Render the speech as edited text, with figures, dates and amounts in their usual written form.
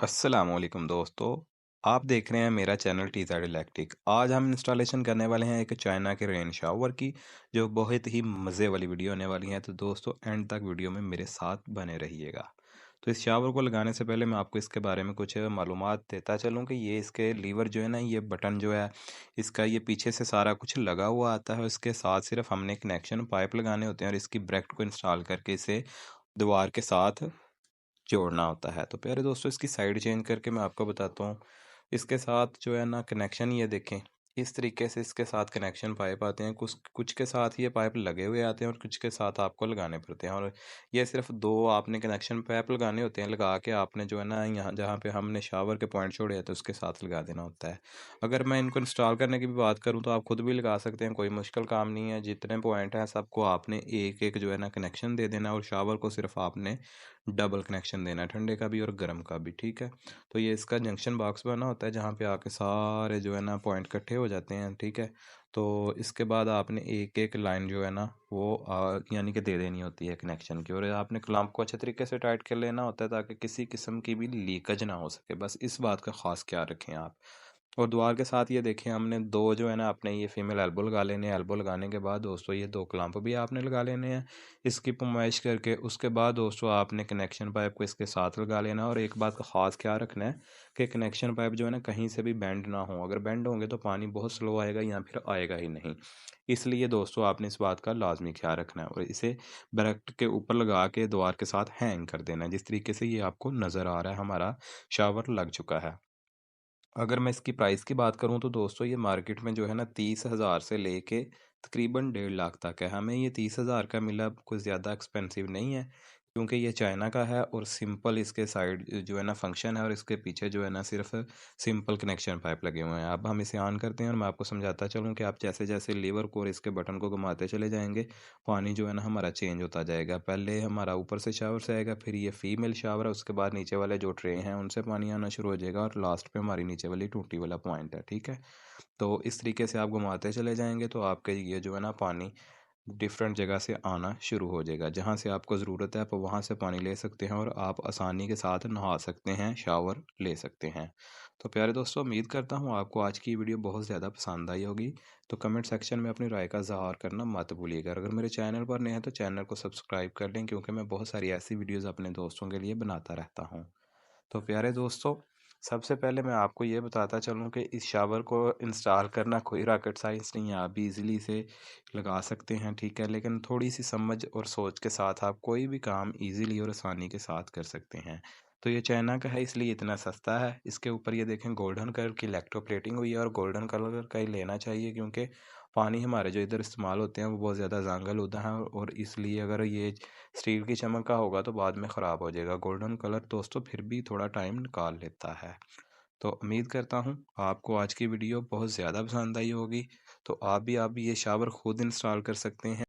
अस्सलामुअलैकुम दोस्तों। आप देख रहे हैं मेरा चैनल टी ज़ेड इलेक्ट्रिक। आज हम इंस्टॉलेशन करने वाले हैं एक चाइना के रेन शावर की, जो बहुत ही मज़े वाली वीडियो होने वाली है। तो दोस्तों एंड तक वीडियो में मेरे साथ बने रहिएगा। तो इस शावर को लगाने से पहले मैं आपको इसके बारे में कुछ मालूमात देता चलूँ कि ये इसके लीवर जो है ना, ये बटन जो है इसका, ये पीछे से सारा कुछ लगा हुआ आता है। इसके साथ सिर्फ हमने कनेक्शन पाइप लगाने होते हैं और इसकी ब्रैकेट को इंस्टॉल करके इसे दीवार के साथ जोड़ना होता है। तो प्यारे दोस्तों, इसकी साइड चेंज करके मैं आपको बताता हूँ। इसके साथ जो है ना कनेक्शन, ये देखें, इस तरीके से इसके साथ कनेक्शन पाइप आते हैं। कुछ कुछ के साथ ये पाइप लगे हुए आते हैं और कुछ के साथ आपको लगाने पड़ते हैं। और ये सिर्फ दो आपने कनेक्शन पाइप लगाने होते हैं। लगा के आपने जो है ना, यहाँ जहाँ पे हमने शावर के पॉइंट छोड़े हैं तो उसके साथ लगा देना होता है। अगर मैं इनको इंस्टॉल करने की भी बात करूँ तो आप खुद भी लगा सकते हैं, कोई मुश्किल काम नहीं है। जितने पॉइंट हैं सबको आपने एक एक जो है ना कनेक्शन दे देना, और शावर को सिर्फ आपने डबल कनेक्शन देना है, ठंडे का भी और गर्म का भी। ठीक है। तो ये इसका जंक्शन बॉक्स बना होता है जहाँ पे आके सारे जो है ना पॉइंट इकट्ठे हो जाते हैं। ठीक है। तो इसके बाद आपने एक एक लाइन जो है ना वो यानी कि दे देनी होती है कनेक्शन की, और आपने क्लैंप को अच्छे तरीके से टाइट कर लेना होता है ताकि किसी किस्म की भी लीकेज ना हो सके। बस इस बात का खास ख्याल रखें आप। और द्वार के साथ ये देखें, हमने दो जो है ना अपने ये फीमेल एल्बो लगा लेने हैं। एल्बो लगाने के बाद दोस्तों ये दो क्लैंप भी आपने लगा लेने हैं इसकी पुमाइश करके। उसके बाद दोस्तों आपने कनेक्शन पाइप को इसके साथ लगा लेना, और एक बात का ख़ास ख्याल रखना है कि कनेक्शन पाइप जो है ना कहीं से भी बेंड ना हो। अगर बेंड होंगे तो पानी बहुत स्लो आएगा या फिर आएगा ही नहीं। इसलिए दोस्तों आपने इस बात का लाजमी ख्याल रखना है, और इसे ब्रैकेट के ऊपर लगा के द्वार के साथ हैंग कर देना है। जिस तरीके से ये आपको नज़र आ रहा है, हमारा शावर लग चुका है। अगर मैं इसकी प्राइस की बात करूँ तो दोस्तों ये मार्केट में जो है ना 30,000 से लेके तकरीबन 1.5 लाख तक है। हमें ये 30,000 का मिला, कोई ज़्यादा एक्सपेंसिव नहीं है, क्योंकि ये चाइना का है और सिंपल इसके साइड जो है ना फंक्शन है, और इसके पीछे जो है ना सिर्फ सिंपल कनेक्शन पाइप लगे हुए हैं। अब हम इसे ऑन करते हैं और मैं आपको समझाता चलूँ कि आप जैसे जैसे लीवर को और इसके बटन को घुमाते चले जाएंगे, पानी जो है ना हमारा चेंज होता जाएगा। पहले हमारा ऊपर से शावर से आएगा, फिर ये फीमेल शावर है, उसके बाद नीचे वाले जो ट्रे हैं उनसे पानी आना शुरू हो जाएगा, और लास्ट पे हमारी नीचे वाली टूटी वाला पॉइंट है। ठीक है। तो इस तरीके से आप घुमाते चले जाएंगे तो आपके ये जो है ना पानी डिफरेंट जगह से आना शुरू हो जाएगा। जहाँ से आपको ज़रूरत है आप वहाँ से पानी ले सकते हैं, और आप आसानी के साथ नहा सकते हैं, शावर ले सकते हैं। तो प्यारे दोस्तों, उम्मीद करता हूँ आपको आज की वीडियो बहुत ज़्यादा पसंद आई होगी। तो कमेंट सेक्शन में अपनी राय का इज़हार करना मत भूलिएगा। अगर मेरे चैनल पर नए हैं तो चैनल को सब्सक्राइब कर लें, क्योंकि मैं बहुत सारी ऐसी वीडियोज़ अपने दोस्तों के लिए बनाता रहता हूँ। तो प्यारे दोस्तों, सबसे पहले मैं आपको ये बताता चलूँ कि इस शावर को इंस्टॉल करना कोई रॉकेट साइंस नहीं है। आप भी इजीली इसे लगा सकते हैं। ठीक है। लेकिन थोड़ी सी समझ और सोच के साथ आप कोई भी काम इजीली और आसानी के साथ कर सकते हैं। तो ये चाइना का है इसलिए इतना सस्ता है। इसके ऊपर ये देखें गोल्डन कलर की इलेक्ट्रोप्लेटिंग हुई है, और गोल्डन कलर का ही लेना चाहिए, क्योंकि पानी हमारे जो इधर इस्तेमाल होते हैं वो बहुत ज़्यादा जंगल होता है, और इसलिए अगर ये स्टील की चमक का होगा तो बाद में ख़राब हो जाएगा। गोल्डन कलर दोस्तों फिर भी थोड़ा टाइम निकाल लेता है। तो उम्मीद करता हूँ आपको आज की वीडियो बहुत ज़्यादा पसंद आई होगी। तो आप भी ये शावर खुद इंस्टॉल कर सकते हैं।